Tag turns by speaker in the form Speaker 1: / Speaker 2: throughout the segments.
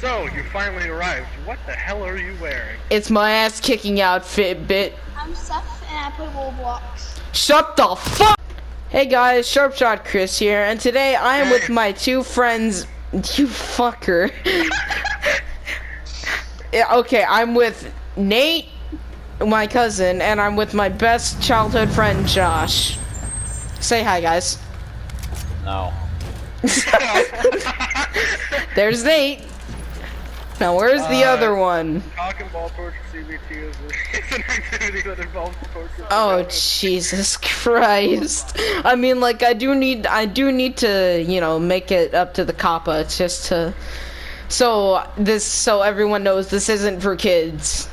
Speaker 1: So, you finally arrived. What the hell are you wearing?
Speaker 2: It's my ass kicking outfit, bit.
Speaker 3: I'm Seth and I play Roblox.
Speaker 2: Shut the fuck! Hey guys, sharpshotchris here, and today I am with my two friends. You fucker. Yeah, okay, I'm with Nate, my cousin, and I'm with my best childhood friend, Josh. Say hi, guys.
Speaker 4: No.
Speaker 2: There's Nate. Now, where's the other one?
Speaker 1: Cock and ball torture CBT is an activity that involves torture.
Speaker 2: Oh, Jesus Christ. I mean, like, I do need to, you know, make it up to the COPPA, just to, so everyone knows this isn't for kids.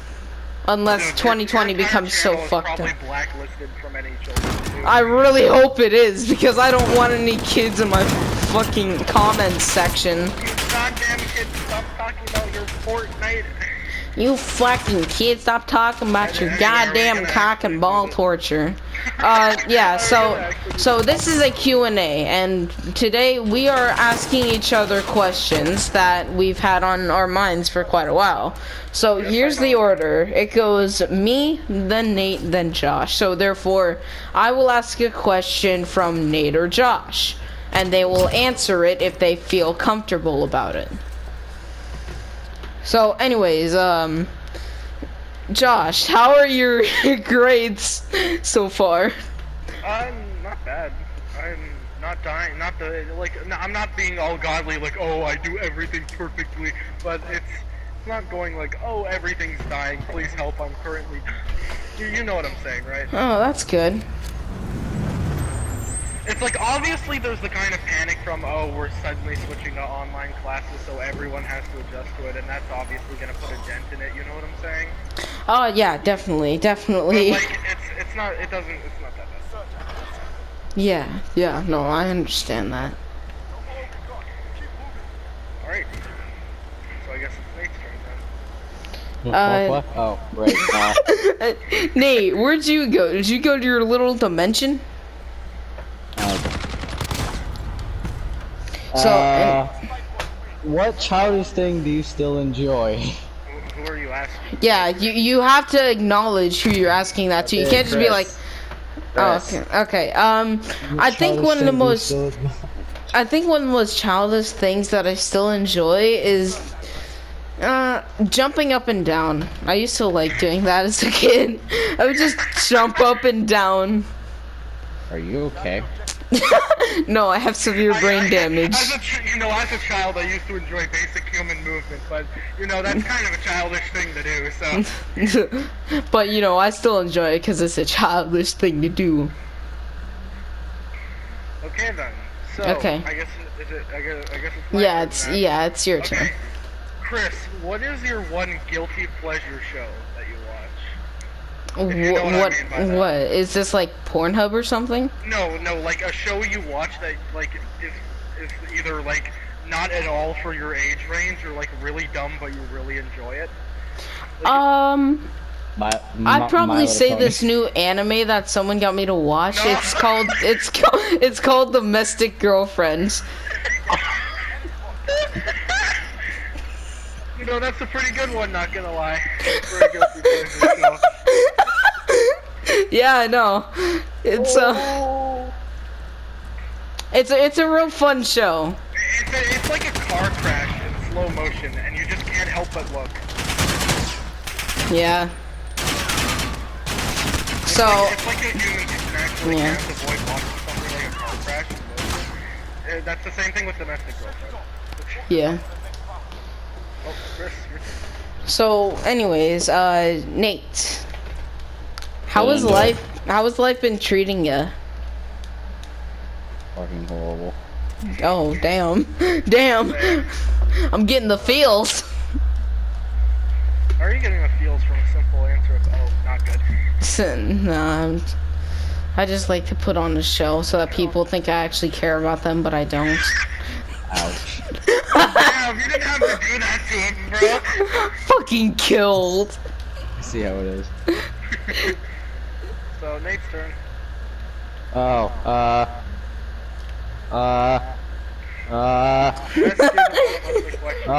Speaker 2: Unless 2020 becomes so fucked up.
Speaker 1: Blacklisted from any children too.
Speaker 2: I really hope it is, because I don't want any kids in my fucking comments section.
Speaker 1: You goddamn kids, stop talking about your Fortnite.
Speaker 2: You fucking kids, stop talking about your goddamn cock and ball torture. Yeah, so this is a Q&A, and today we are asking each other questions that we've had on our minds for quite a while. So here's the order. It goes me, then Nate, then Josh. So therefore, I will ask a question from Nate or Josh, and they will answer it if they feel comfortable about it. So anyways, Josh, how are your grades so far?
Speaker 1: Not bad. I'm not dying, I'm not being all godly, like, oh, I do everything perfectly, but it's not going like, oh, everything's dying, please help, I'm currently, you know what I'm saying, right?
Speaker 2: Oh, that's good.
Speaker 1: It's like, obviously there's the kind of panic from, oh, we're suddenly switching to online classes, so everyone has to adjust to it, and that's obviously gonna put a dent in it, you know what I'm saying?
Speaker 2: Oh, yeah, definitely.
Speaker 1: But, like, it's not that bad.
Speaker 2: Yeah, no, I understand that.
Speaker 1: Alright. So I guess it's Nate's turn then.
Speaker 4: What? Oh, right.
Speaker 2: Nate, where'd you go? Did you go to your little dimension?
Speaker 4: What childish thing do you still enjoy?
Speaker 1: Who are you asking?
Speaker 2: Yeah, you have to acknowledge who you're asking that to. You can't just be like, oh, okay. I think one of the most childish things that I still enjoy is jumping up and down. I used to like doing that as a kid. I would just jump up and down.
Speaker 4: Are you okay?
Speaker 2: No, I have severe brain damage.
Speaker 1: As a child, I used to enjoy basic human movement, but, you know, that's kind of a childish thing to do, so.
Speaker 2: But, you know, I still enjoy it because it's a childish thing to do.
Speaker 1: Okay, then. So,
Speaker 2: okay.
Speaker 1: I guess it's my turn now.
Speaker 2: It's your turn.
Speaker 1: Chris, what is your one guilty pleasure show that you watch?
Speaker 2: What is this, like Pornhub or something?
Speaker 1: No, like a show you watch that like is either like not at all for your age range or like really dumb but you really enjoy it. Like,
Speaker 2: I'd probably say this new anime that someone got me to watch. No. It's called Domestic Girlfriends.
Speaker 1: You know, that's a pretty good one, not gonna lie. For a guilty pleasure show.
Speaker 2: Yeah, I know. It's it's a real fun show.
Speaker 1: It's like a car crash in slow motion, and you just can't help but look.
Speaker 2: Yeah.
Speaker 1: It's like a human can actually can't avoid watching something like a car crash in motion. That's the same thing with Domestic Girlfriend.
Speaker 2: Yeah.
Speaker 1: Oh, Chris,
Speaker 2: so, anyways, Nate. How has life been treating you?
Speaker 4: Fucking horrible.
Speaker 2: Oh, damn. Damn. I'm getting the feels.
Speaker 1: How are you getting the feels from a simple answer of, oh, not good?
Speaker 2: Nah, I just like to put on a show so that people think I actually care about them, but I don't.
Speaker 4: Ouch.
Speaker 1: Damn, you didn't have to do that to him, bro.
Speaker 2: Fucking killed.
Speaker 4: I see how it is.
Speaker 1: So, Nate's turn.
Speaker 4: Oh,
Speaker 1: Let's do the question.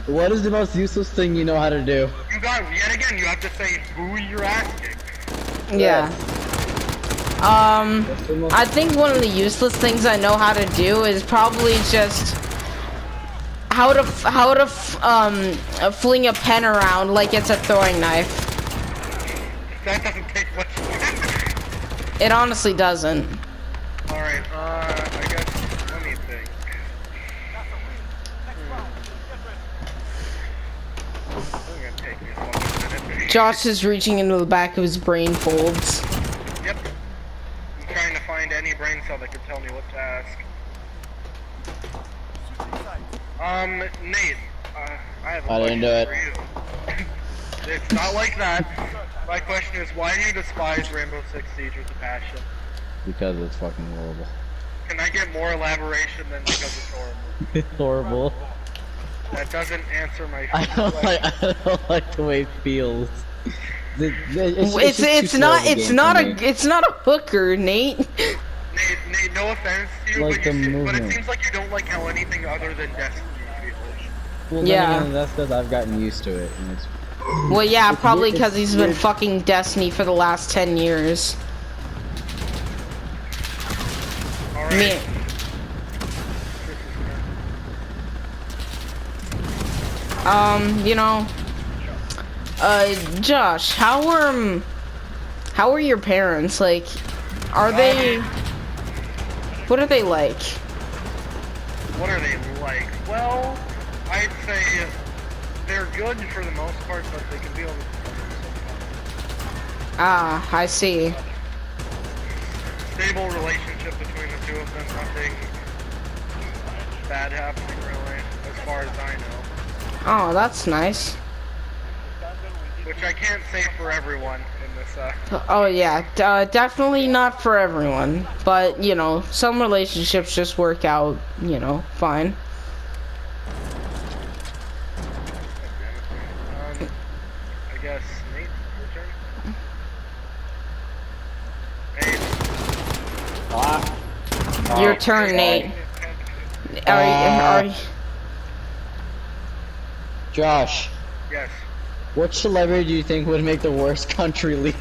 Speaker 4: What is the most useless thing you know how to do?
Speaker 1: You got yet again. You have to say who you're asking.
Speaker 2: Yeah. I think one of the useless things I know how to do is probably just how to fling a pen around like it's a throwing knife.
Speaker 1: That doesn't take much.
Speaker 2: It honestly doesn't.
Speaker 1: All right. I guess. Let me think. It's gonna take me a fucking minute.
Speaker 2: Josh is reaching into the back of his brain folds.
Speaker 1: Yep. I'm trying to find any brain cell that could tell me what to ask. Nate, I have a question for you. It's not like that. My question is, why do you despise Rainbow Six Siege with a passion?
Speaker 4: Because it's fucking horrible.
Speaker 1: Can I get more elaboration than because it's horrible?
Speaker 4: It's horrible.
Speaker 1: That doesn't answer my
Speaker 4: I don't like the way it feels.
Speaker 2: It's not a hooker, Nate.
Speaker 1: Nate, no offense to you,
Speaker 4: Like
Speaker 1: but it
Speaker 4: movement.
Speaker 1: seems like you don't like how anything other than Destiny feels.
Speaker 4: Well,
Speaker 2: Yeah.
Speaker 4: then, that's because I've gotten used to it. And it's,
Speaker 2: Well, yeah, probably
Speaker 4: it's
Speaker 2: because he's been
Speaker 4: weird.
Speaker 2: fucking Destiny for the last 10 years.
Speaker 1: Alright.
Speaker 2: Me, you know, Josh, how are your parents? Like, are they, what are they like?
Speaker 1: What are they like? Well, I'd say they're good for the most part, but they can be over.
Speaker 2: Ah, I see.
Speaker 1: Stable relationship between the two of them, nothing bad happening really, as far as I know.
Speaker 2: Oh, that's nice.
Speaker 1: Which I can't say for everyone in this,
Speaker 2: Oh yeah, definitely not for everyone, but you know, some relationships just work out, you know, fine.
Speaker 1: I guess, Nate, your turn? Nate.
Speaker 2: Your turn, Nate. Are you,
Speaker 4: Josh,
Speaker 1: Yes.
Speaker 4: what celebrity do you think would make the worst country leader?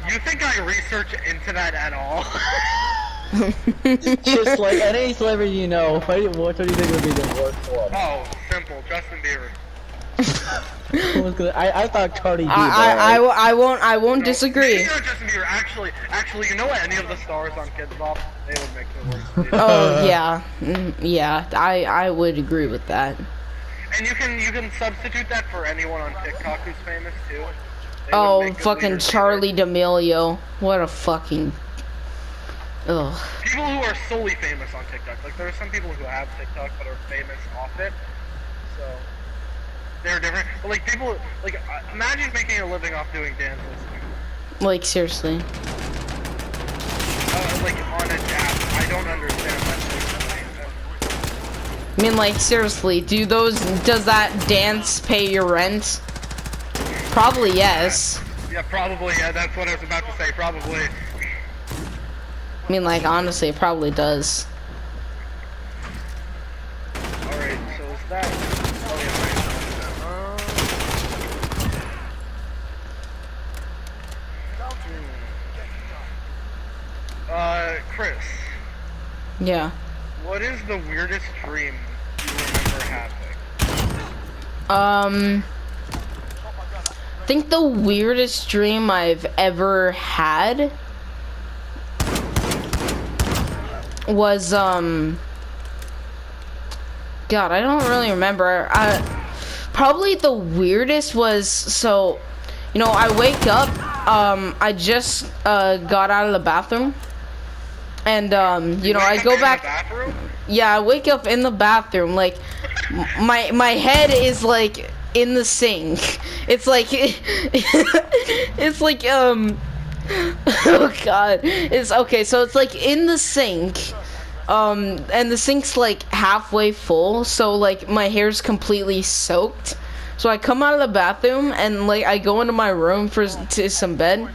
Speaker 1: You think I research into that at all?
Speaker 4: Just like any celebrity you know, what do you think would be the worst one?
Speaker 1: Oh, simple, Justin Bieber.
Speaker 4: I thought Cardi B.
Speaker 2: I won't disagree.
Speaker 1: Maybe not Justin Bieber. Actually, you know what? Any of the stars on Kids Bop, they would make the worst leader.
Speaker 2: Oh yeah, yeah, I would agree with that.
Speaker 1: And you can substitute that for anyone on TikTok who's famous too. They would
Speaker 2: Oh,
Speaker 1: make good
Speaker 2: fucking
Speaker 1: leaders
Speaker 2: Charlie
Speaker 1: either.
Speaker 2: D'Amelio, what a fucking, ugh.
Speaker 1: People who are solely famous on TikTok. Like there are some people who have TikTok but are famous off it. So they're different. But like people, like imagine making a living off doing dances.
Speaker 2: Like seriously.
Speaker 1: Like on a dab. I don't understand that thing.
Speaker 2: I mean, like seriously, does that dance pay your rent? Probably yes.
Speaker 1: Yeah, probably. Yeah, that's what I was about to say. Probably.
Speaker 2: I mean, like honestly, it probably does.
Speaker 1: All right. So is that? Oh yeah. Chris.
Speaker 2: Yeah.
Speaker 1: What is the weirdest dream you remember having?
Speaker 2: I think the weirdest dream I've ever had was, God, I don't really remember. Probably the weirdest was, so, you know, I wake up, I just, got out of the bathroom, and, you know, I go back.
Speaker 1: Bathroom?
Speaker 2: Yeah, I wake up in the bathroom, like, my head is, like, in the sink. It's like, it's like, oh god. It's, okay, so it's, like, in the sink, and the sink's, like, halfway full, so, like, my hair's completely soaked. So I come out of the bathroom, and, like, I go into my room to some bed,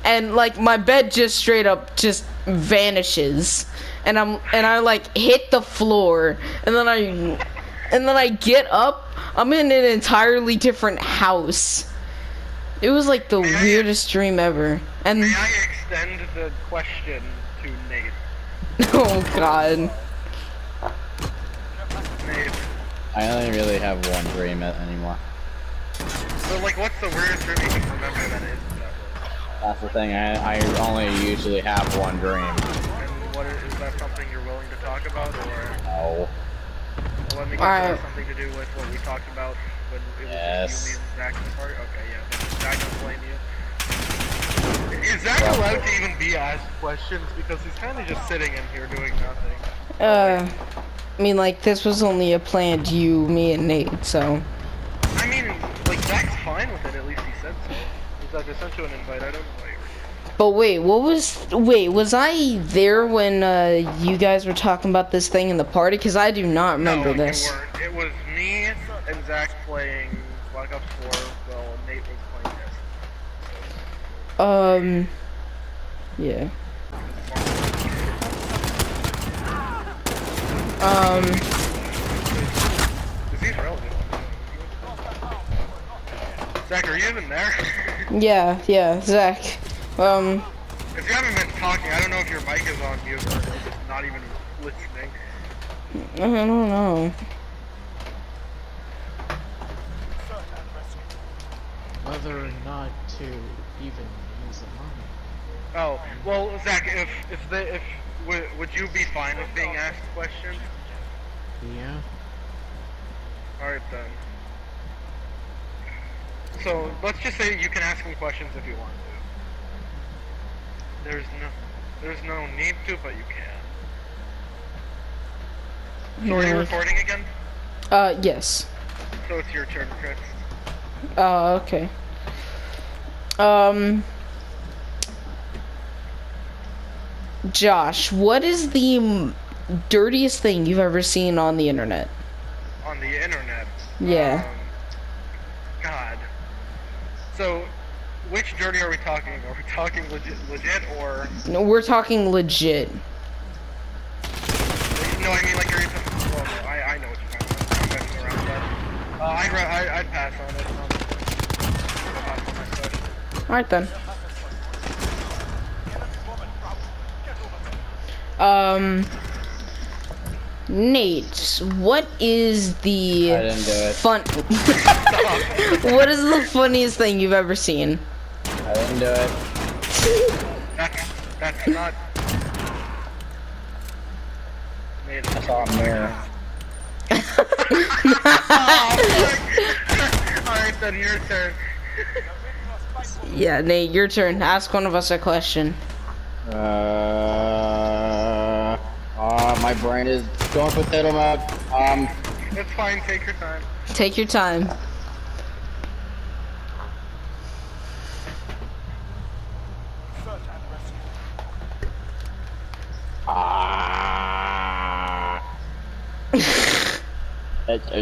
Speaker 2: and, like, my bed just straight up just vanishes, and I like hit the floor, and then I get up. I'm in an entirely different house. It was like the weirdest dream ever. And
Speaker 1: may I extend the question to Nate?
Speaker 2: oh god.
Speaker 1: Nate.
Speaker 5: I only really have one dream anymore.
Speaker 1: So like, what's the weirdest dream you can remember that is?
Speaker 5: That's the thing, I only usually have one dream.
Speaker 1: And what is that something you're willing to talk about, or?
Speaker 5: No.
Speaker 1: Well, let me guess, something to do with what we talked about when it was just you, me, and Zach in the party? Okay, yeah. Zach doesn't blame you. Is Zach allowed to even be asked questions? Because he's kind of just sitting in here doing nothing.
Speaker 2: I mean, like, this was only a planned you, me, and Nate, so.
Speaker 1: I mean, like, Zach's fine with it, at least he said so. He's like, I sent you an invite, I don't know why you were here.
Speaker 2: But was I there when, you guys were talking about this thing in the party? Because I do not remember this.
Speaker 1: No, you weren't. It was me and Zach playing Black Ops 4 while Nate was playing this.
Speaker 2: Yeah.
Speaker 1: Is he relevant? Zach, are you even there?
Speaker 2: Yeah, Zach.
Speaker 1: If you haven't been talking, I don't know if your mic is on mute or just not even listening.
Speaker 2: I don't know.
Speaker 4: Whether or not to even use the money.
Speaker 1: Oh, well, Zach, would you be fine with being asked questions?
Speaker 4: Yeah.
Speaker 1: Alright then. So, let's just say you can ask him questions if you want to. There's no need to, but you can. So are you recording again?
Speaker 2: Yes.
Speaker 1: So it's your turn, Chris.
Speaker 2: Okay. Josh, what is the dirtiest thing you've ever seen on the internet?
Speaker 1: On the internet?
Speaker 2: Yeah.
Speaker 1: God. So, which dirty are we talking? Are we talking legit or?
Speaker 2: No, we're talking legit.
Speaker 1: No, I mean like you're. Well, no, I know what you're talking about. I'm messing around, but I'd pass on it.
Speaker 2: Alright then. Nate, what is the
Speaker 5: I didn't do it.
Speaker 2: fun? What is the funniest thing you've ever seen?
Speaker 5: I didn't do it.
Speaker 1: That's not.
Speaker 5: I saw a mirror.
Speaker 1: Alright then, your turn.
Speaker 2: Yeah, Nate, your turn. Ask one of us a question.
Speaker 5: My brain is going potato mode.
Speaker 1: It's fine, take your time.
Speaker 2: Take your time.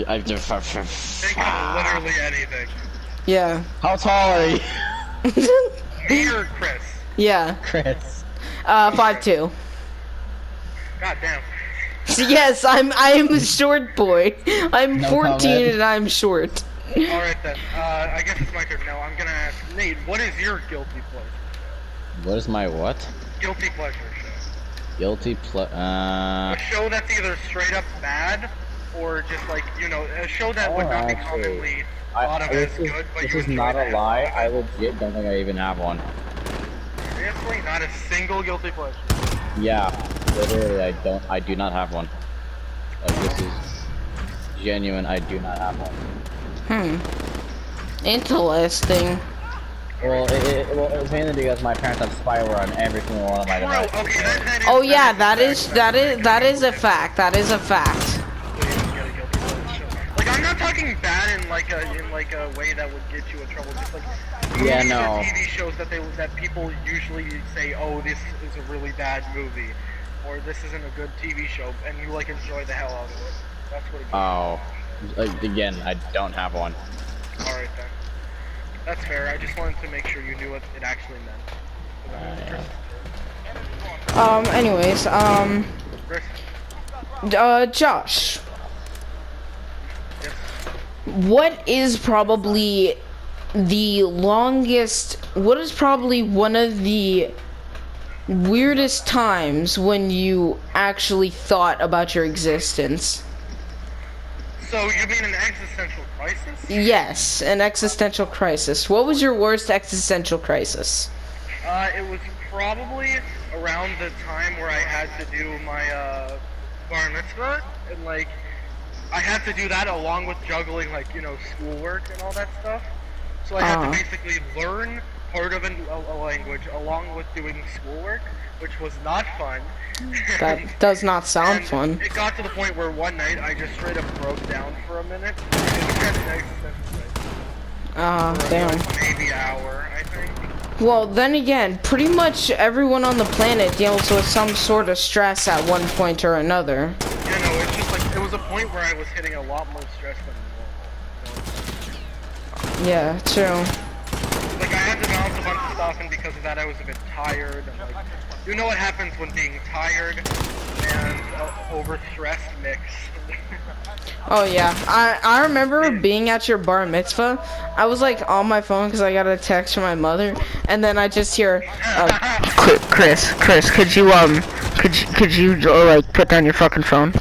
Speaker 5: I just.
Speaker 1: Think of literally anything.
Speaker 2: Yeah.
Speaker 5: How tall are you?
Speaker 1: Me or Chris?
Speaker 2: Yeah.
Speaker 5: Chris.
Speaker 2: 5'2".
Speaker 1: God damn.
Speaker 2: Yes, I'm a short boy. I'm
Speaker 5: No
Speaker 2: 14
Speaker 5: comment.
Speaker 2: and I'm short.
Speaker 1: Alright then, I guess it's my turn now. I'm gonna ask Nate, what is your guilty pleasure?
Speaker 5: What is my what?
Speaker 1: Guilty pleasure show.
Speaker 5: Guilty
Speaker 1: A show that's either straight up bad, or just like, you know, a show that would not be
Speaker 5: actually,
Speaker 1: commonly thought of as good, but
Speaker 5: this
Speaker 1: you
Speaker 5: is
Speaker 1: enjoy
Speaker 5: not
Speaker 1: the
Speaker 5: a
Speaker 1: hell
Speaker 5: lie.
Speaker 1: out of
Speaker 5: I
Speaker 1: it.
Speaker 5: legit don't think I even have one.
Speaker 1: Seriously? Not a single guilty pleasure?
Speaker 5: Yeah, literally, I do not have one. Like, this is genuine, I do not have one.
Speaker 2: Interesting.
Speaker 5: Well, it was mainly because my parents have spyware on every single one of my devices.
Speaker 1: Bro, okay, that is,
Speaker 2: Oh yeah, that is a fact. That is a fact.
Speaker 1: Like, I'm not talking bad in like a way that would get you in trouble. Just like
Speaker 5: Yeah,
Speaker 1: movies
Speaker 5: no.
Speaker 1: or TV shows that people usually say, oh, this is a really bad movie, or this isn't a good TV show, and you like enjoy the hell out of it. That's what it is.
Speaker 5: Oh, like, again, I don't have one.
Speaker 1: All right then. That's fair. I just wanted to make sure you knew what it actually meant.
Speaker 2: Anyways,
Speaker 1: Chris?
Speaker 2: Josh,
Speaker 1: Yes.
Speaker 2: what is probably what is probably one of the weirdest times when you actually thought about your existence?
Speaker 1: So you mean an existential crisis?
Speaker 2: Yes, an existential crisis. What was your worst existential crisis?
Speaker 1: It was probably around the time where I had to do my bar mitzvah, and like I had to do that along with juggling like schoolwork and all that stuff. So I had to basically learn part of a language along with doing schoolwork, which was not fun.
Speaker 2: That does not sound
Speaker 1: And
Speaker 2: fun.
Speaker 1: It got to the point where one night I just straight up broke down for a minute. It was kind of nice.
Speaker 2: Damn.
Speaker 1: Maybe an hour, I think.
Speaker 2: Well, then again, pretty much everyone on the planet deals with some sort of stress at one point or another.
Speaker 1: It's just like, it was a point where I was hitting a lot more stress than normal.
Speaker 2: Yeah, true.
Speaker 1: Like, I had to balance a bunch of stuff, and because of that I was a bit tired, and like, you know what happens when being tired and overstressed mix.
Speaker 2: Oh yeah, I remember being at your bar mitzvah. I was like on my phone because I got a text from my mother, and then I just hear, Chris, could you like put down your fucking phone?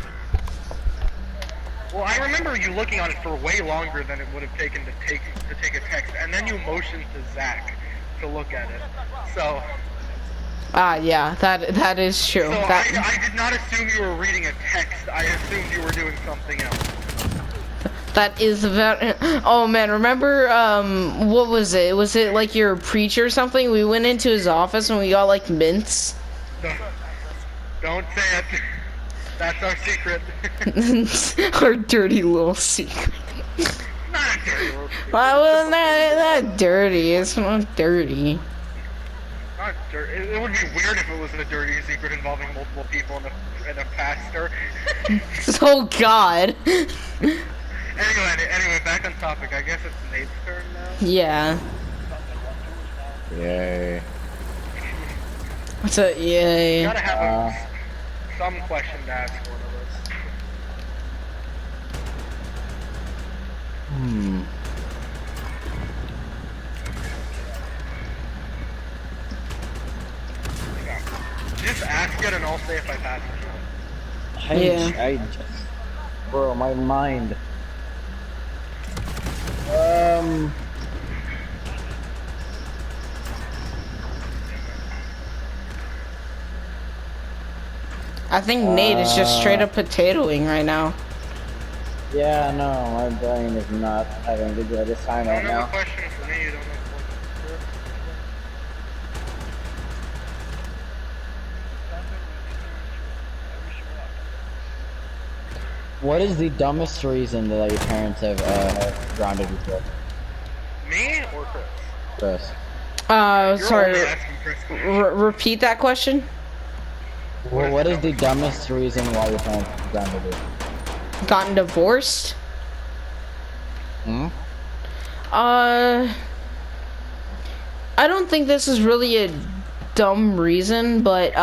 Speaker 1: Well, I remember you looking on it for way longer than it would have taken to take a text, and then you motioned to Zach to look at it. So.
Speaker 2: Yeah, that is true.
Speaker 1: So
Speaker 2: that...
Speaker 1: I did not assume you were reading a text. I assumed you were doing something else.
Speaker 2: That is very. Oh man, remember what was it? Was it like your preacher or something? We went into his office and we got like mints.
Speaker 1: Don't say it. That's our secret.
Speaker 2: Our dirty little secret.
Speaker 1: Not a dirty little secret.
Speaker 2: Well, not dirty. It's not dirty.
Speaker 1: Not dirty. It would be weird if it was a dirty secret involving multiple people and a pastor.
Speaker 2: Oh God.
Speaker 1: Anyway, back on topic. I guess it's Nate's turn now.
Speaker 2: Yeah.
Speaker 5: Yay.
Speaker 2: What's a yay?
Speaker 1: You gotta have some question to ask one of us. Just ask it and I'll say if I pass it.
Speaker 2: Yeah.
Speaker 5: Bro, my mind.
Speaker 2: I think Nate is just straight up potatoing right now.
Speaker 5: Yeah, no, my brain is not having a good time right
Speaker 1: You don't have
Speaker 5: now.
Speaker 1: a question for me, you don't have a question
Speaker 5: What is the dumbest reason that your parents have grounded you for?
Speaker 1: for me or Chris?
Speaker 5: Chris.
Speaker 1: You're
Speaker 2: Sorry.
Speaker 1: only asking Chris questions.
Speaker 2: Repeat that question.
Speaker 5: Well, what is the dumbest reason why your parents grounded you?
Speaker 2: Gotten divorced? I don't think this is really a dumb reason, but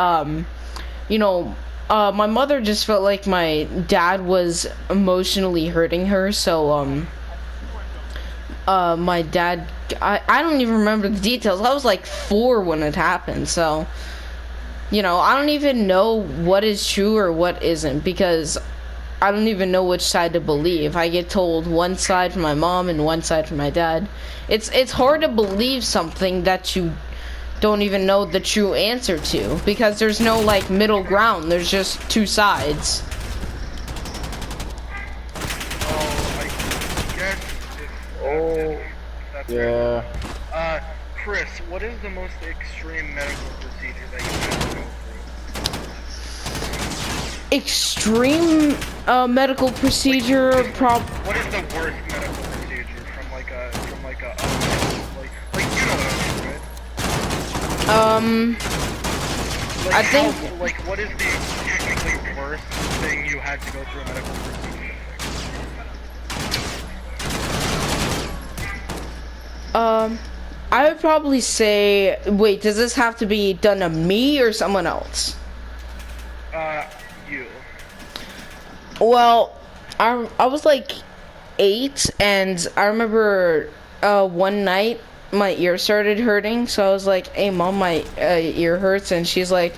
Speaker 2: my mother just felt like my dad was emotionally hurting her, so my dad, I don't even remember the details. I was like 4 when it happened, so I don't even know what is true or what isn't, because I don't even know which side to believe. I get told one side from my mom and one side from my dad. It's hard to believe something that you don't even know the true answer to, because there's no like middle ground. There's just 2 sides.
Speaker 5: Yeah.
Speaker 1: Chris, what is the most extreme medical procedure that you have to go through?
Speaker 2: Extreme medical procedure
Speaker 1: What is the worst medical procedure from like you know what I mean, right?
Speaker 2: I think
Speaker 1: what is the technically worst thing you had to go through a medical procedure?
Speaker 2: I would probably say, wait, does this have to be done to me or someone else?
Speaker 1: You.
Speaker 2: Well, I was like 8, and I remember one night my ear started hurting, so I was like, "Hey, Mom, my ear hurts," and she's like,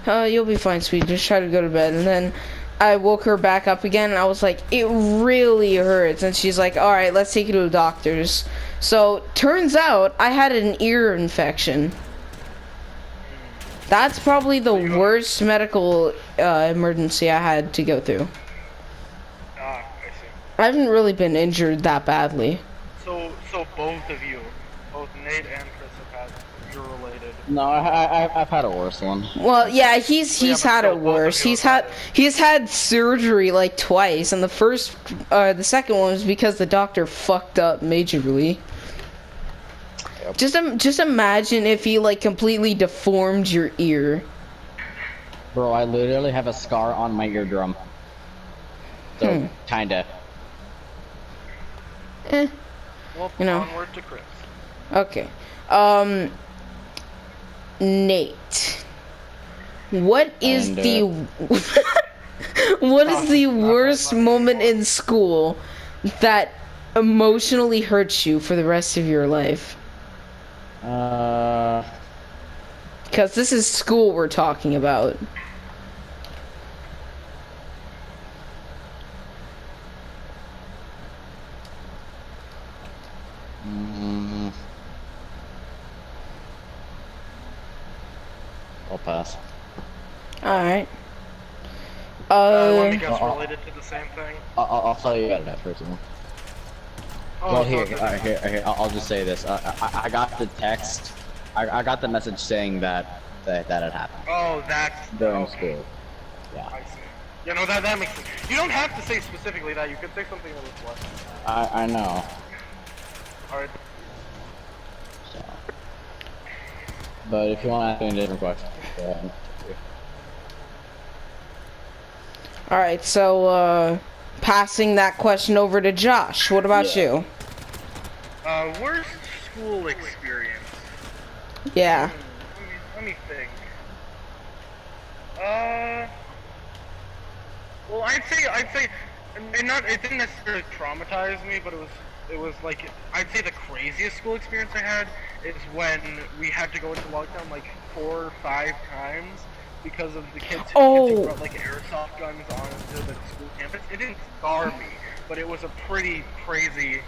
Speaker 2: "Oh, you'll be fine, sweet. Just try to go to bed." And then I woke her back up again, and I was like, "It really hurts," and she's like, "All right, let's take you to the doctor's." So turns out I had an ear infection. That's probably the worst medical emergency I had to go through.
Speaker 1: I see.
Speaker 2: I haven't really been injured that badly.
Speaker 1: So both of you, both Nate and Chris have had ear-related.
Speaker 5: No, I've had a worse one.
Speaker 2: Well, yeah, he's
Speaker 1: but
Speaker 2: had
Speaker 1: still,
Speaker 2: it
Speaker 1: both of
Speaker 2: worse.
Speaker 1: you have
Speaker 2: He's had surgery like twice, and the second one was because the doctor fucked up majorly.
Speaker 5: Yep.
Speaker 2: Just imagine if he like completely deformed your ear.
Speaker 5: Bro, I literally have a scar on my eardrum. So, kinda.
Speaker 1: Well,
Speaker 2: You know.
Speaker 1: onward to Chris.
Speaker 2: Okay. Nate. What is
Speaker 5: And,
Speaker 2: the what is the worst moment in school that emotionally hurts you for the rest of your life? Because this is school we're talking about.
Speaker 5: I'll pass.
Speaker 2: Alright.
Speaker 1: Let me guess, related to the same thing?
Speaker 5: I'll tell you about that first one.
Speaker 1: Oh,
Speaker 5: Well,
Speaker 1: so
Speaker 5: here,
Speaker 1: it's-
Speaker 5: alright, here, I'll just say this. I got the text. I got the message saying that had happened
Speaker 1: Oh, that's
Speaker 5: during
Speaker 1: okay.
Speaker 5: school. Yeah.
Speaker 1: I see. You know, that makes sense. You don't have to say specifically that. You could say something that was less.
Speaker 5: I know.
Speaker 1: Alright.
Speaker 5: So. But if you want to ask me a different question, go ahead.
Speaker 2: Alright, so passing that question over to Josh. What about you?
Speaker 1: Worst school experience?
Speaker 2: Yeah.
Speaker 1: Let me think. Well, I'd say, and not, it didn't necessarily traumatize me, but it was like, I'd say the craziest school experience I had is when we had to go into lockdown like 4 or 5 times because of the kids who brought like airsoft guns onto the school campus. It didn't scar me, but it was a pretty crazy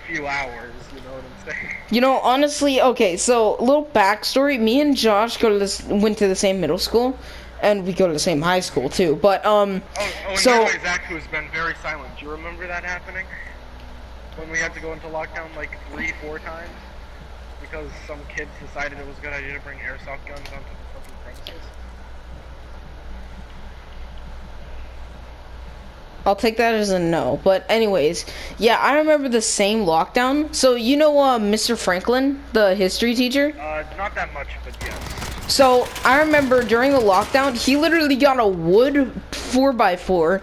Speaker 1: few hours, you know what I'm saying?
Speaker 2: You know, honestly, okay, so little backstory. Me and Josh went to the same middle school, and we go to the same high school too. But
Speaker 1: and
Speaker 2: so
Speaker 1: by the way, Zach, who's been very silent. Do you remember that happening? When we had to go into lockdown like 3-4 times because some kids decided it was a good idea to bring airsoft guns onto the fucking premises.
Speaker 2: I'll take that as a no. But anyways, yeah, I remember the same lockdown. So you know Mr. Franklin, the history teacher?
Speaker 1: Not that much, but yes.
Speaker 2: So I remember during the lockdown, he literally got a wood 4x4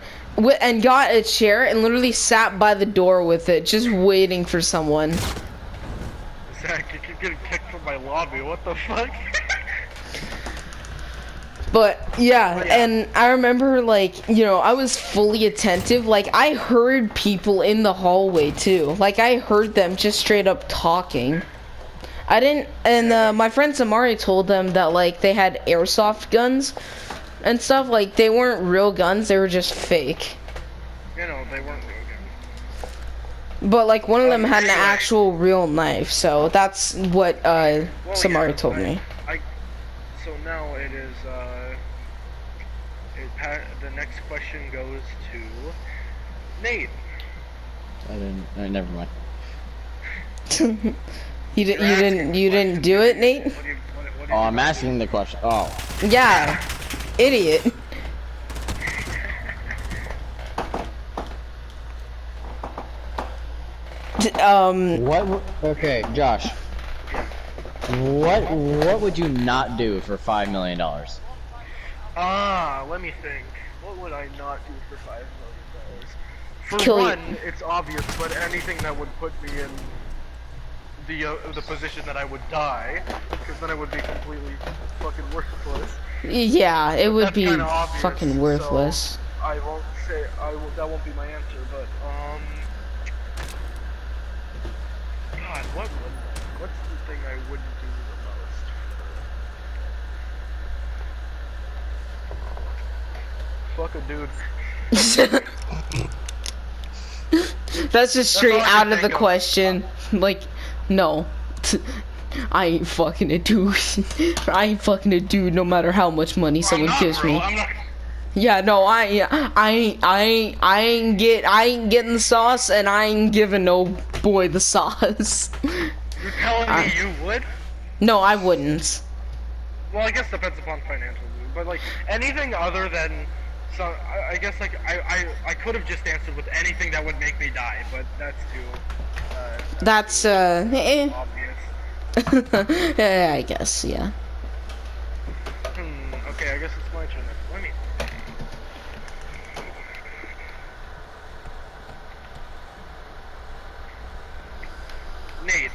Speaker 2: and got a chair and literally sat by the door with it, just waiting for someone.
Speaker 1: Zach, you keep getting kicked from my lobby. What the fuck?
Speaker 2: But yeah, and I remember like, you know, I was fully attentive. Like I heard people in the hallway too. Like I heard them just straight up talking. I didn't, and my friend Samari told them that like they had airsoft guns and stuff. Like they weren't real guns, they were just fake.
Speaker 1: You know, they weren't real guns.
Speaker 2: But like one of them had an actual real knife, so that's what Samari told me.
Speaker 1: So now it is, the next question goes to Nate.
Speaker 5: I didn't. Never mind.
Speaker 2: You didn't do it, Nate?
Speaker 1: What do you
Speaker 5: Oh, I'm asking the question. Oh.
Speaker 2: Yeah, idiot.
Speaker 5: What? Okay, Josh. What would you not do for $5 million?
Speaker 1: Let me think. What would I not do for $5 million? For
Speaker 2: Kill you.
Speaker 1: one, it's obvious, but anything that would put me in the position that I would die, because then I would be completely fucking worthless.
Speaker 2: Yeah, it would
Speaker 1: That's
Speaker 2: be
Speaker 1: kinda obvious,
Speaker 2: fucking worthless.
Speaker 1: So I won't say that won't be my answer, but God, what's the thing I wouldn't do the most? Fuck a dude.
Speaker 2: That's just straight
Speaker 1: all I can
Speaker 2: out of the
Speaker 1: think of.
Speaker 2: question. Like, no. I ain't fucking a dude. I ain't fucking a dude no matter how much money someone gives
Speaker 1: bro,
Speaker 2: me.
Speaker 1: I'm not.
Speaker 2: Yeah, no, I ain't getting the sauce, and I ain't giving no boy the sauce.
Speaker 1: You're telling me you would?
Speaker 2: No, I wouldn't.
Speaker 1: Well, I guess depends upon financial mood, but like anything other than so I guess like I could have just answered with anything that would make me die, but that's too
Speaker 2: That's
Speaker 1: obvious.
Speaker 2: yeah, I guess, yeah.
Speaker 1: Okay, I guess it's my turn. Let me. Nate,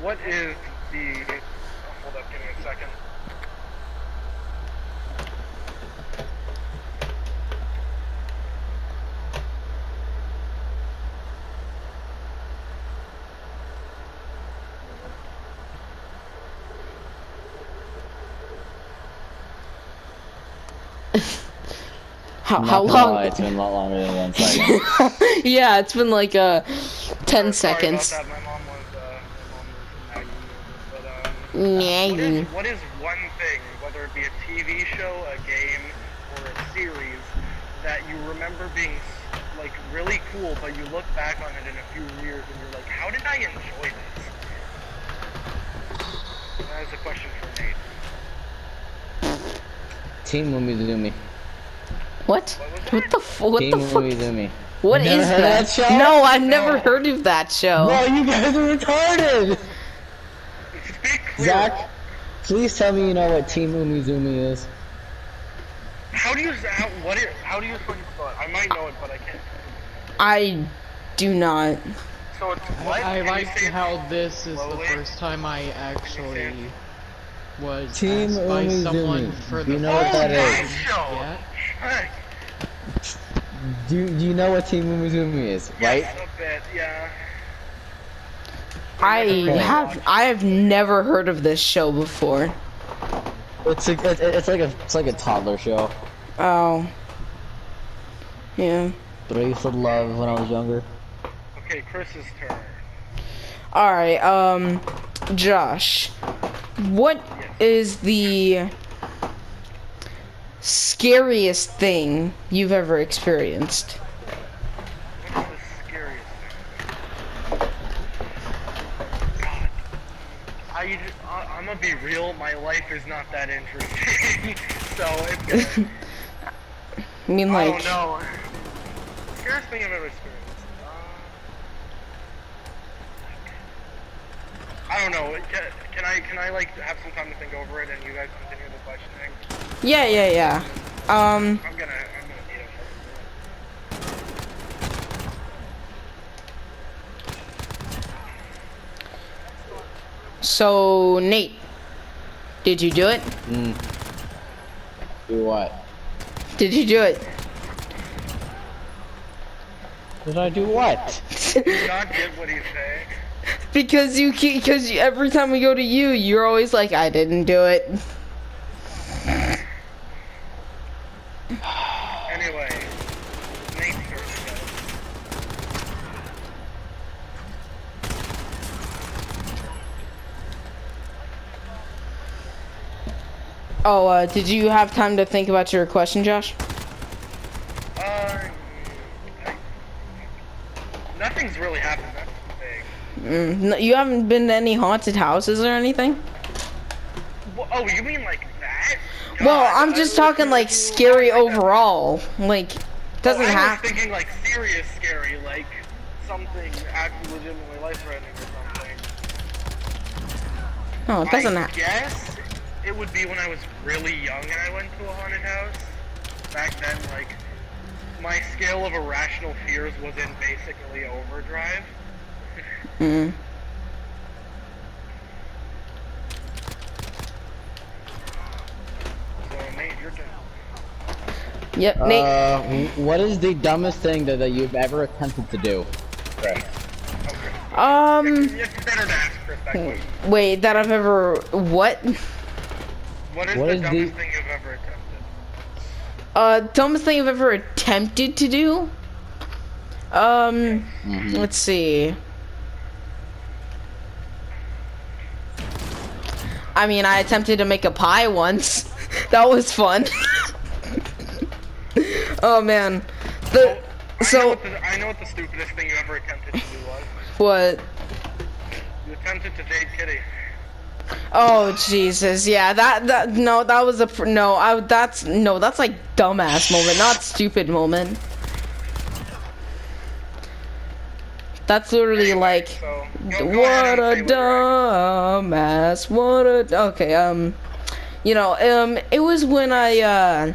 Speaker 1: what is the? Hold up, give me a second.
Speaker 2: How
Speaker 5: Not gonna
Speaker 2: long?
Speaker 5: lie, it's been a lot longer than 1 second.
Speaker 2: Yeah, it's been like 10
Speaker 1: Sorry
Speaker 2: seconds.
Speaker 1: about that. My mom was nagging me a bit, but
Speaker 2: Yeah.
Speaker 1: what is one thing, whether it be a TV show, a game, or a series, that you remember being like really cool, but you look back on it in a few years and you're like, how did I enjoy this? That is a question for Nate.
Speaker 5: Team Umizoomi.
Speaker 2: What? What the what
Speaker 5: Team
Speaker 2: the fuck?
Speaker 5: Umizoomi.
Speaker 2: What
Speaker 4: Never
Speaker 2: is
Speaker 4: heard of
Speaker 2: that?
Speaker 4: that show?
Speaker 2: No, I've never
Speaker 1: No.
Speaker 2: heard of that show.
Speaker 4: Bro, you guys are retarded!
Speaker 1: Speak clear.
Speaker 4: Zach, please tell me you know what Team Umizoomi is.
Speaker 1: How do you fucking spell it? I might know it, but I can't.
Speaker 2: I do not.
Speaker 1: So it's what?
Speaker 6: I
Speaker 1: Can you
Speaker 6: like
Speaker 1: say it
Speaker 6: how this is the
Speaker 1: slowly?
Speaker 6: first time I actually was
Speaker 4: Team
Speaker 6: asked by someone
Speaker 4: Umizoomi.
Speaker 6: for
Speaker 4: Do you
Speaker 6: the
Speaker 4: know what that
Speaker 1: that
Speaker 4: is?
Speaker 1: show.
Speaker 6: Yeah.
Speaker 1: Heck,
Speaker 4: Do you know what Team Umizoomi is, right?
Speaker 1: yes, a bit, yeah.
Speaker 2: I have never heard of this show before.
Speaker 4: It's like a toddler show.
Speaker 2: Oh. Yeah.
Speaker 4: But I used to love when I was younger.
Speaker 1: Okay, Chris's turn.
Speaker 2: Alright, Josh. What is the scariest thing you've ever experienced?
Speaker 1: What is the scariest thing? God. I'm gonna be real, my life is not that interesting. So it's
Speaker 2: I mean,
Speaker 1: I
Speaker 2: like,
Speaker 1: don't know. Scariest thing I've ever experienced. I don't know. Can I like have some time to think over it and you guys continue the questioning?
Speaker 2: yeah.
Speaker 1: I'm gonna need a
Speaker 2: So, Nate, did you do it?
Speaker 5: Do what?
Speaker 2: Did you do it?
Speaker 4: Did I do what?
Speaker 1: Do you not get what he's saying?
Speaker 2: Because every time we go to you, you're always like, I didn't do it.
Speaker 1: Anyway, Nate's turn again.
Speaker 2: Oh, did you have time to think about your question, Josh?
Speaker 1: Nothing's really happened. That's the thing.
Speaker 2: No, you haven't been to any haunted houses or anything?
Speaker 1: Well, oh, you mean like that?
Speaker 2: Well,
Speaker 1: God,
Speaker 2: I'm just
Speaker 1: I was
Speaker 2: talking like
Speaker 1: thinking
Speaker 2: scary
Speaker 1: like that.
Speaker 2: overall. Like, doesn't
Speaker 1: I
Speaker 2: have
Speaker 1: was thinking like serious scary, like something actually legitimately life-threatening or something.
Speaker 2: No, it doesn't
Speaker 1: I
Speaker 2: have.
Speaker 1: guess it would be when I was really young and I went to a haunted house. Back then, like, my scale of irrational fears was in basically overdrive.
Speaker 2: Yep, Nate.
Speaker 5: What is the dumbest thing that you've ever attempted to do? Chris?
Speaker 1: It's better to ask Chris that question.
Speaker 2: Wait, that I've ever what?
Speaker 1: What is
Speaker 5: What
Speaker 1: the
Speaker 5: is
Speaker 1: dumbest
Speaker 5: the-
Speaker 1: thing you've ever attempted?
Speaker 2: Dumbest thing I've ever attempted to do? Let's see. I mean, I attempted to make a pie once. That was fun. Oh man.
Speaker 1: I know what the stupidest thing you ever attempted to do was.
Speaker 2: What?
Speaker 1: You attempted to date Kitty.
Speaker 2: Oh Jesus, yeah, that no, that was a that's like dumbass moment, not stupid moment. That's literally like,
Speaker 1: So,
Speaker 2: what a dumbass, what a okay, you know, it was when I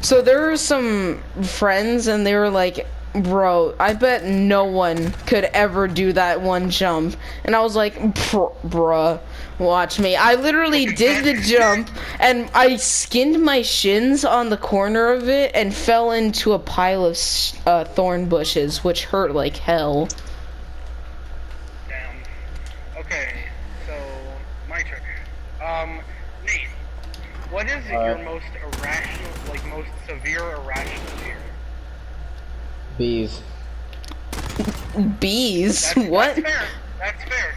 Speaker 2: so there were some friends and they were like, bro, I bet no one could ever do that one jump. And I was like, bruh, watch me. I literally did the jump and I skinned my shins on the corner of it and fell into a pile of thorn bushes, which hurt like hell.
Speaker 1: Damn. Okay, so my turn. Nate, what is your most irrational, like most severe irrational fear?
Speaker 5: Bees.
Speaker 2: Bees? What?
Speaker 1: That's fair. That's fair.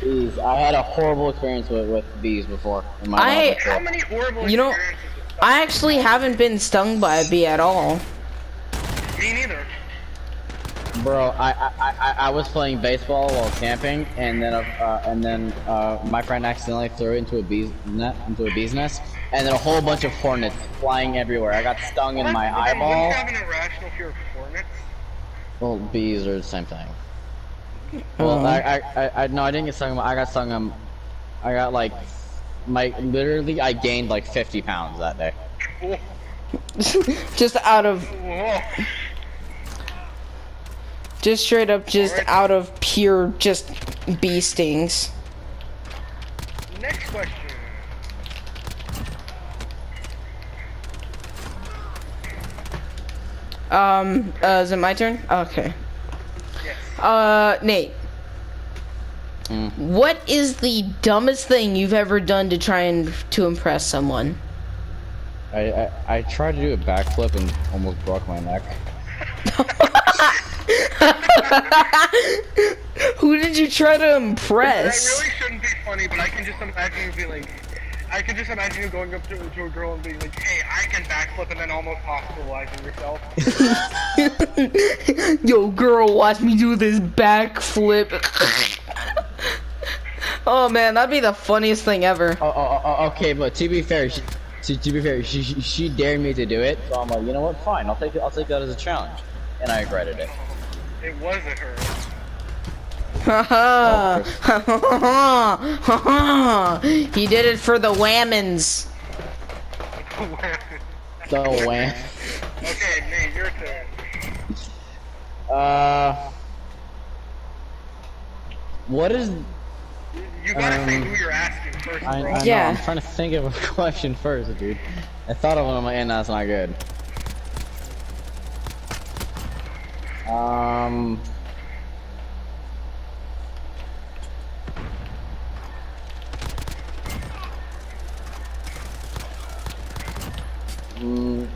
Speaker 5: Bees. I had a horrible experience with bees before. In my life
Speaker 1: How
Speaker 5: before.
Speaker 1: many horrible
Speaker 2: You know,
Speaker 1: experiences with stuff?
Speaker 2: I actually haven't been stung by a bee at all.
Speaker 1: Me neither.
Speaker 5: Bro, I was playing baseball while camping, and then my friend accidentally threw it into a bee's nest, and then a whole bunch of hornets flying everywhere. I got stung in my eyeball.
Speaker 1: Wouldn't you have an irrational fear of hornets?
Speaker 5: Well, bees are the same thing. Well, I no, I didn't get stung. I got stung. I got like, literally, I gained like 50 pounds that day.
Speaker 1: Whoa.
Speaker 2: Just out of,
Speaker 1: Whoa.
Speaker 2: just straight up, just out of pure, just bee stings.
Speaker 1: Next question.
Speaker 2: Is it my turn? Okay.
Speaker 1: Yes.
Speaker 2: Nate. What is the dumbest thing you've ever done to try and to impress someone?
Speaker 5: I tried to do a backflip and almost broke my neck.
Speaker 2: Who did you try to impress?
Speaker 1: That really shouldn't be funny, but I can just imagine you being like, I can just imagine you going up to a girl and being like, hey, I can backflip, and then almost hospitalizing yourself.
Speaker 2: Yo, girl, watch me do this backflip. Oh man, that'd be the funniest thing ever.
Speaker 5: Okay, but to be fair, she dared me to do it, so I'm like, you know what? Fine, I'll take that as a challenge, and I regretted it.
Speaker 1: It wasn't her.
Speaker 2: He did it for the whammons.
Speaker 5: So when?
Speaker 1: Okay, Nate, your turn.
Speaker 5: What is?
Speaker 1: You gotta say who you're asking first, bro.
Speaker 5: I know,
Speaker 2: Yeah.
Speaker 5: I'm trying to think of a question first, dude. I thought of one on my end, that's not good.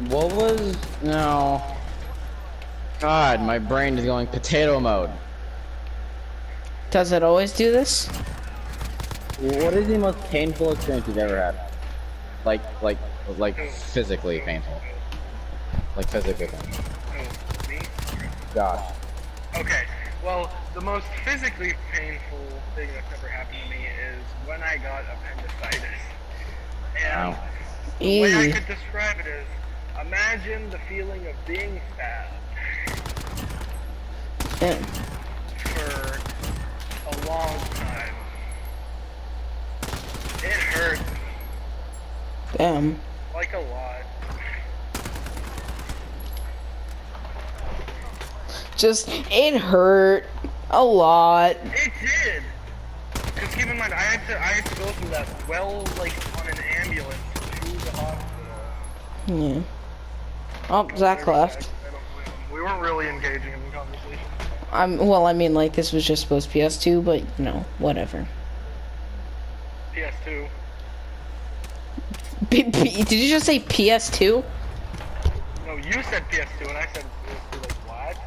Speaker 5: What was, no. God, my brain is going potato mode.
Speaker 2: Does it always do this?
Speaker 5: What is the most painful experience you've ever had? Like physically painful. Like physically painful.
Speaker 1: Oh, me?
Speaker 5: Gosh.
Speaker 1: Okay, well, the most physically painful thing that's ever happened to me is when I got appendicitis. And
Speaker 5: Wow.
Speaker 1: the way I
Speaker 2: Eee.
Speaker 1: could describe it is, imagine the feeling of being stabbed
Speaker 2: Yeah.
Speaker 1: for a long time. It hurt,
Speaker 2: Damn.
Speaker 1: like a lot.
Speaker 2: Just, it hurt a lot.
Speaker 1: It did! Because keep in mind, I had to go through that well, like, on an ambulance to the hospital.
Speaker 2: Yeah. Oh, Zach left.
Speaker 1: I don't blame him. We weren't really engaging in the conversation.
Speaker 2: Well, I mean, like, this was just supposed to be PS2, but, you know, whatever.
Speaker 1: PS2.
Speaker 2: Did you just say PS2?
Speaker 1: No, you said PS2 and I said PS2. Like what?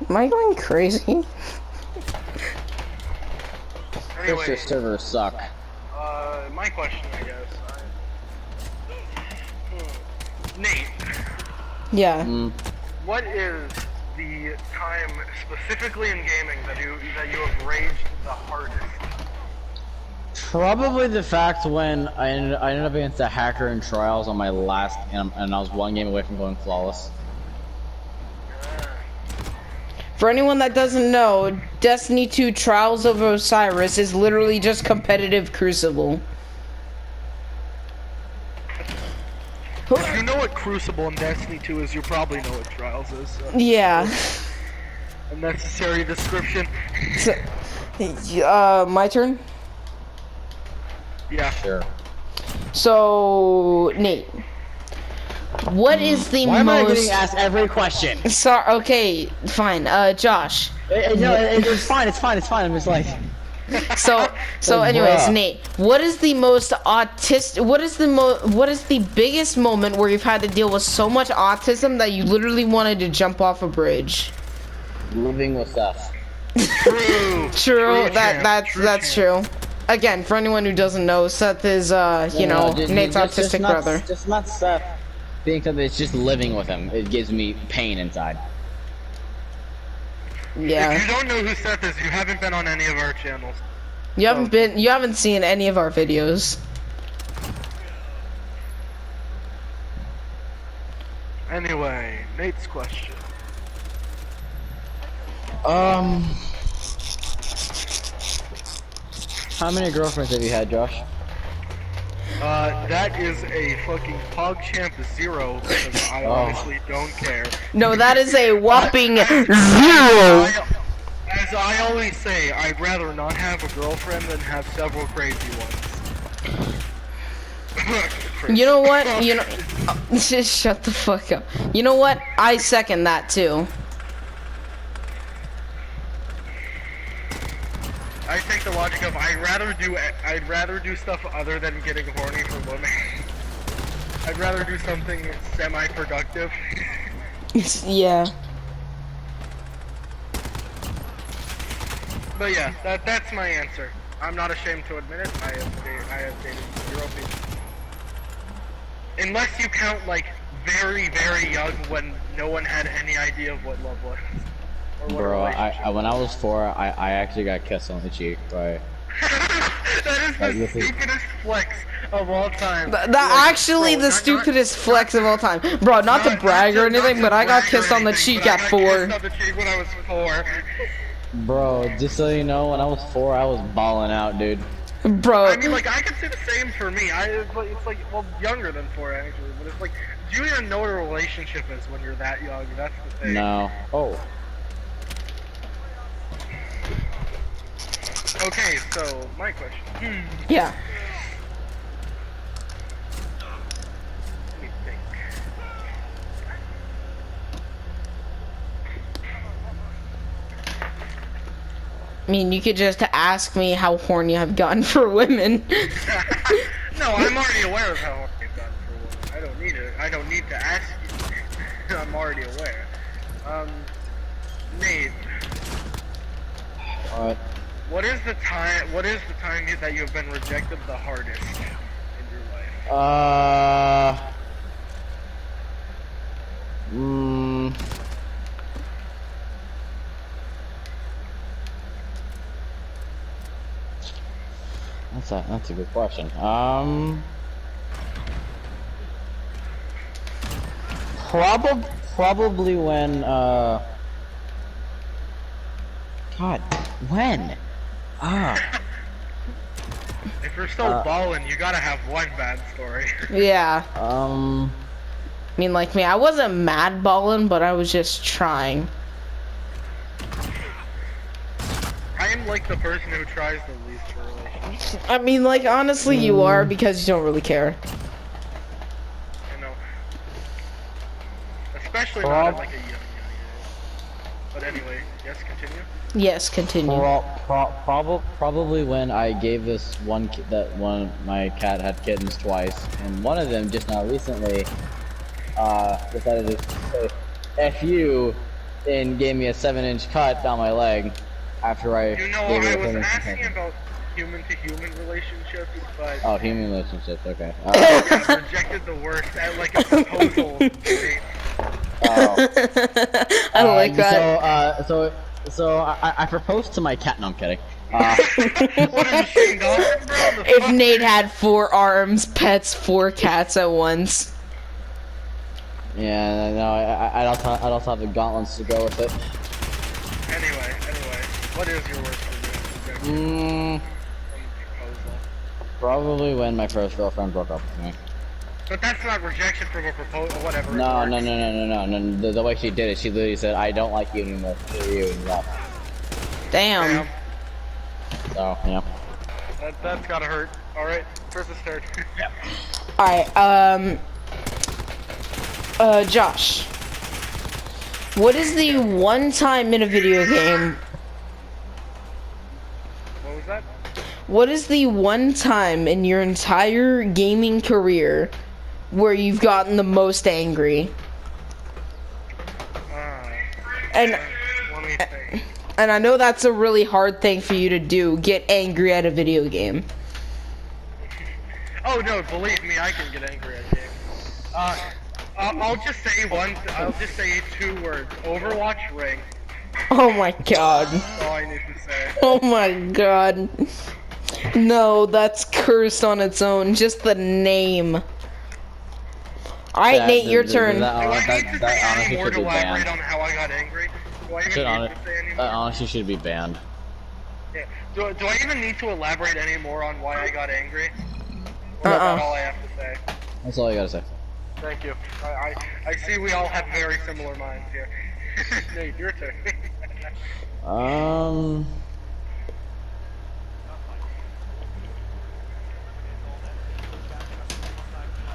Speaker 2: Am I going crazy?
Speaker 1: Anyway,
Speaker 5: Your servers suck.
Speaker 1: my question, I guess. Nate,
Speaker 2: Yeah.
Speaker 1: what is the time specifically in gaming that you have raged the hardest?
Speaker 5: Probably the fact when I ended up against a hacker in trials on my last, and I was one game away from going flawless.
Speaker 2: For anyone that doesn't know, Destiny 2 Trials of Osiris is literally just competitive Crucible.
Speaker 1: If you know what Crucible and Destiny 2 is, you probably know what Trials is. So.
Speaker 2: Yeah.
Speaker 1: A necessary description.
Speaker 2: So, my turn?
Speaker 1: Yeah.
Speaker 5: Sure.
Speaker 2: So, Nate. What is the
Speaker 5: Why am I
Speaker 2: most...
Speaker 5: getting asked every question?
Speaker 2: Sorry, okay, fine. Josh.
Speaker 5: It's fine, I'm just like...
Speaker 2: So anyways,
Speaker 5: bruh.
Speaker 2: Nate, what is the most autistic, what is the biggest moment where you've had to deal with so much autism that you literally wanted to jump off a bridge?
Speaker 5: Living with Seth.
Speaker 2: True, that's true. Again, for anyone who doesn't know, Seth is, Nate's autistic brother.
Speaker 5: Just not Seth being something, it's just living with him. It gives me pain inside.
Speaker 2: Yeah.
Speaker 1: If you don't know who Seth is, you haven't been on any of our channels.
Speaker 2: You haven't seen any of our videos.
Speaker 1: Anyway, Nate's question.
Speaker 5: How many girlfriends have you had, Josh?
Speaker 1: That is a fucking PogChamp 0 because I honestly don't care.
Speaker 2: No, that is a whopping 0.
Speaker 1: As I always say, I'd rather not have a girlfriend than have several crazy ones.
Speaker 2: You know what? Just shut the fuck up. You know what? I second that too.
Speaker 1: I take the logic of I'd rather do stuff other than getting horny for women. I'd rather do something semi-productive.
Speaker 2: Yeah.
Speaker 1: But yeah, that's my answer. I'm not ashamed to admit it. I have dated 0 people. Unless you count like very, very young when no one had any idea of what love was. Or what
Speaker 5: Bro,
Speaker 1: a relationship
Speaker 5: when I was 4, I actually got kissed on the cheek by...
Speaker 1: That is the stupidest flex of all time.
Speaker 2: Actually the stupidest flex of all time. Bro, not to brag or anything, but I got kissed on the cheek at 4.
Speaker 1: I got kissed on the cheek when I was 4.
Speaker 5: Bro, just so you know, when I was 4, I was balling out, dude.
Speaker 2: Bro.
Speaker 1: I mean, like, I could say the same for me. It's like, well, younger than 4, actually. But it's like, do you even know what a relationship is when you're that young? That's the thing.
Speaker 5: No. Oh.
Speaker 1: Okay, so, my question.
Speaker 2: Yeah.
Speaker 1: Let me think.
Speaker 2: I mean, you could just ask me how horny I've gotten for women.
Speaker 1: No, I'm already aware of how horny I've gotten for women. I don't need to ask you. I'm already aware. Nate.
Speaker 5: What?
Speaker 1: What is the time that you have been rejected the hardest in your life?
Speaker 5: That's a good question. Probably when, God, when?
Speaker 1: If you're still balling, you gotta have one bad story.
Speaker 2: Yeah.
Speaker 5: Um,
Speaker 2: I mean, like me, I wasn't mad balling, but I was just trying.
Speaker 1: I am like the person who tries the least for relationships.
Speaker 2: I mean, like, honestly, you are because you don't really care.
Speaker 1: especially not at like a young age. But anyway, yes, continue.
Speaker 2: Yes, continue.
Speaker 5: Probably when I gave this one that one my cat had kittens twice, and one of them just now recently decided to say "F you" and gave me a 7-inch cut down my leg after I.
Speaker 1: You know, I was asking about human-to-human relationships, but
Speaker 5: oh, human relationships. Okay.
Speaker 1: I rejected the worst at like a proposal date.
Speaker 2: I like that.
Speaker 5: So I proposed to my cat. No, I'm kidding.
Speaker 1: What is this, Dawson, bro?
Speaker 2: If Nate had 4 arms, pets, 4 cats at once.
Speaker 5: Yeah, no, I also have the gauntlets to go with it.
Speaker 1: Anyway, what is your worst rejection? Proposal.
Speaker 5: Probably when my first girlfriend broke up with me.
Speaker 1: But that's not rejection from a proposal, whatever.
Speaker 5: No. The way she did it, she literally said, "I don't like you anymore." You and left.
Speaker 2: Damn.
Speaker 5: So yeah.
Speaker 1: That's gotta hurt. All right, first is third.
Speaker 2: Alright, Josh. What is the one time in a video game?
Speaker 1: What was that?
Speaker 2: What is the one time in your entire gaming career where you've gotten the most angry? And
Speaker 1: Let me think.
Speaker 2: and I know that's a really hard thing for you to do, get angry at a video game.
Speaker 1: Oh no, believe me, I can get angry at games. I'll just say I'll just say 2 words. Overwatch Ring.
Speaker 2: Oh my god.
Speaker 1: That's all I need to say.
Speaker 2: Oh my god. No, that's cursed on its own. Just the name. Alright, Nate, your turn.
Speaker 1: Do I need to say any
Speaker 5: honestly
Speaker 1: more
Speaker 5: should
Speaker 1: to
Speaker 5: be
Speaker 1: elaborate
Speaker 5: banned.
Speaker 1: on how I got angry? Do I even need to say any
Speaker 5: That
Speaker 1: more?
Speaker 5: honestly should be banned.
Speaker 1: Yeah. Do I even need to elaborate any more on why I got angry? Or is that all I have to say?
Speaker 5: That's all you gotta say.
Speaker 1: Thank you. I see we all have very similar minds here. Nate, your turn.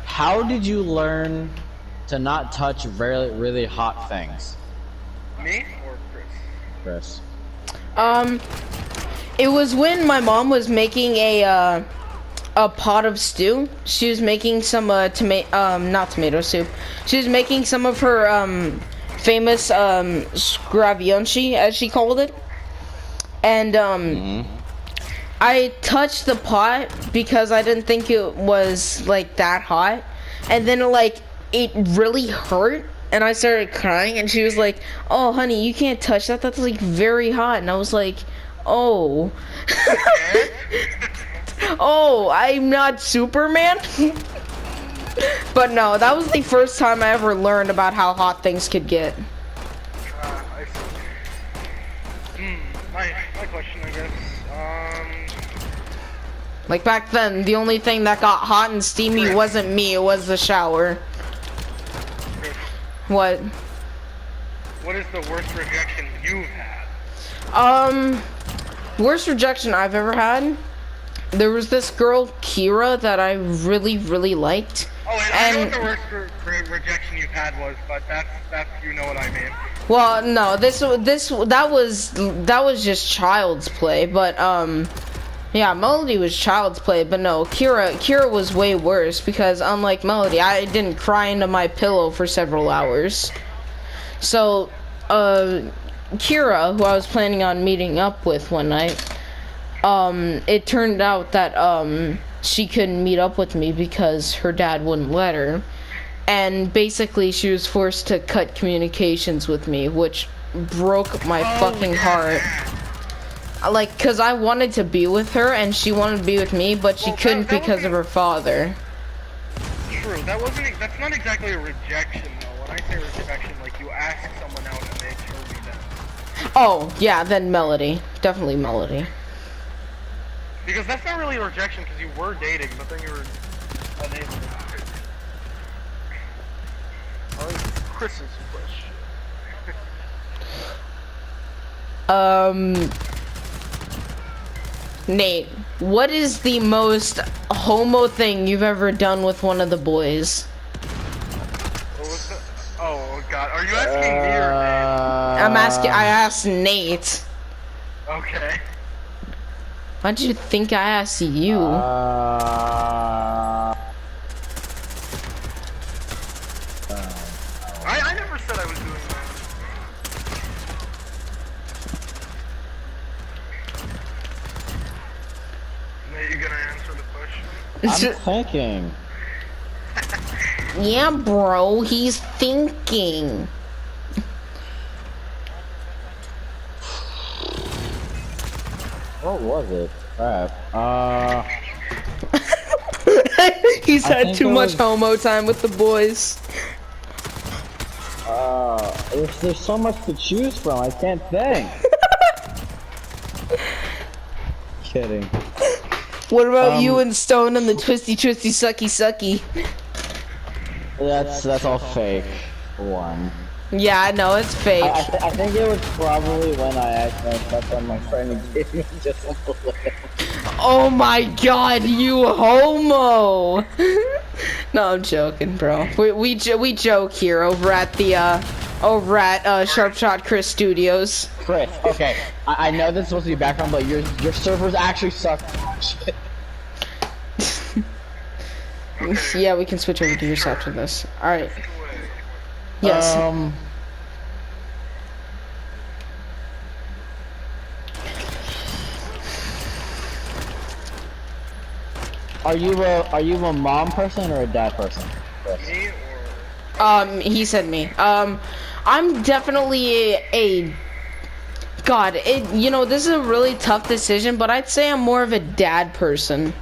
Speaker 5: How did you learn to not touch really hot things,
Speaker 1: Me or Chris?
Speaker 5: Chris?
Speaker 2: It was when my mom was making a pot of stew. She was making some not tomato soup. She was making some of her famous scravionci, as she called it. And I touched the pot because I didn't think it was like that hot, and then it really hurt, and I started crying, and she was like, "Oh honey, you can't touch that, that's like very hot." And I was like, "Oh." Oh, I'm not Superman. But no, that was the first time I ever learned about how hot things could get.
Speaker 1: I see. My question, I guess.
Speaker 2: Like back then, the only thing that got hot and steamy wasn't me, it was the shower.
Speaker 1: Chris,
Speaker 2: What?
Speaker 1: what is the worst rejection you've had?
Speaker 2: Worst rejection I've ever had? There was this girl, Kira, that I really, really liked.
Speaker 1: Oh, I know what the worst rejection you've had was, but that's you know what I mean.
Speaker 2: Well, no, that was just child's play, but yeah, Melody was child's play, but no, Kira was way worse because unlike Melody, I didn't cry into my pillow for several hours. So, Kira, who I was planning on meeting up with one night, it turned out that she couldn't meet up with me because her dad wouldn't let her. And basically she was forced to cut communications with me, which broke my fucking heart. Like, cause I wanted to be with her and she wanted to be with me, but she couldn't because of her father.
Speaker 1: True, that's not exactly a rejection though. When I say rejection, like you ask someone out and they turn you down.
Speaker 2: Oh, yeah, then Melody. Definitely Melody.
Speaker 1: Because that's not really a rejection because you were dating, but then you were unable to. Alright, Chris's question.
Speaker 2: Nate, what is the most homo thing you've ever done with one of the boys?
Speaker 1: What was that? Oh god, Are you asking me or
Speaker 2: I asked Nate.
Speaker 1: Okay.
Speaker 2: Why did you think I asked you?
Speaker 1: I never said I was doing that. Nate, you gonna answer the question?
Speaker 5: I'm thinking.
Speaker 2: Yeah, bro, he's thinking.
Speaker 5: What was it? Crap.
Speaker 2: He's
Speaker 5: I
Speaker 2: had
Speaker 5: think
Speaker 2: too
Speaker 5: it
Speaker 2: much
Speaker 5: was-
Speaker 2: homo time with the boys.
Speaker 5: There's so much to choose from, I can't think. Kidding.
Speaker 2: What about you and Stone and the twisty sucky sucky?
Speaker 5: That's all fake. One.
Speaker 2: Yeah, I know, it's fake.
Speaker 5: I think it was probably when I accidentally stepped on my friend and gave me just a little.
Speaker 2: Oh my god, you homo! No, I'm joking, bro. We joke here over at the sharpshotchris Studios.
Speaker 5: Chris, okay, I know this is supposed to be background, but your servers actually suck.
Speaker 2: Yeah, we can switch over to yours after this. All right. Yes.
Speaker 5: Are you a mom person or a dad person? Chris?
Speaker 1: Me or
Speaker 2: He said me. I'm definitely a God, you know, this is a really tough decision, but I'd say I'm more of a dad person.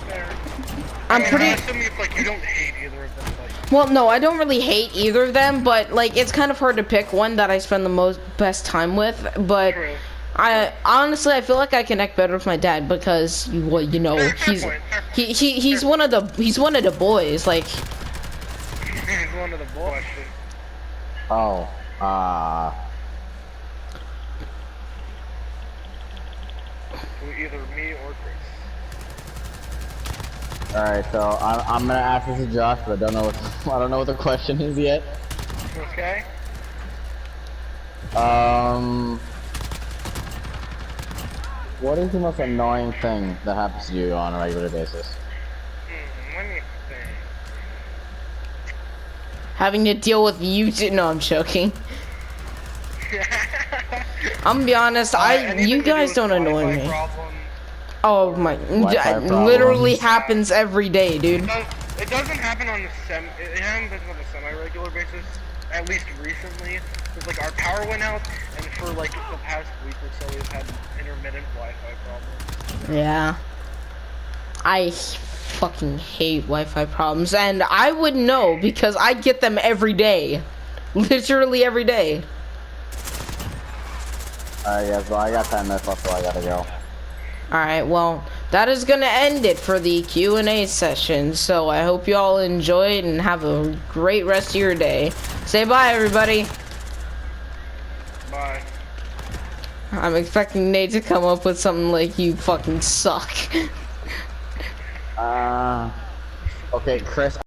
Speaker 1: fair?
Speaker 2: I'm pretty.
Speaker 1: I'm assuming it's like you don't hate either of them. Like,
Speaker 2: Well, no, I don't really hate either of them, but like it's kind of hard to pick one that I spend the best time with. But
Speaker 1: true.
Speaker 2: I honestly feel like I connect better with my dad because, well, you know,
Speaker 1: Fair point.
Speaker 2: he's one of the boys. Like,
Speaker 1: He's one of the boys.
Speaker 5: Oh,
Speaker 1: Either me or Chris.
Speaker 5: alright, so I'm gonna ask this to Josh, but I don't know what the question is yet.
Speaker 1: Okay.
Speaker 5: What is the most annoying thing that happens to you on a regular basis?
Speaker 1: Let me think.
Speaker 2: having to deal with you. No, I'm joking. I'm gonna be honest. You guys don't annoy me. Oh my! Literally happens every day, dude.
Speaker 1: It doesn't happen on the it happens on a semi-regular basis. At least recently, because like our power went out, and for like the past week or so, we've had intermittent Wi-Fi problems.
Speaker 2: Yeah. I fucking hate Wi-Fi problems, and I would know because I get them every day, literally every day.
Speaker 5: Alright, guys, well I got 10 minutes left, so I gotta go.
Speaker 2: Alright, well, that is gonna end it for the Q&A session, so I hope you all enjoyed and have a great rest of your day. Say bye, everybody.
Speaker 1: Bye.
Speaker 2: I'm expecting Nate to come up with something like, you fucking suck.
Speaker 5: Okay, Chris.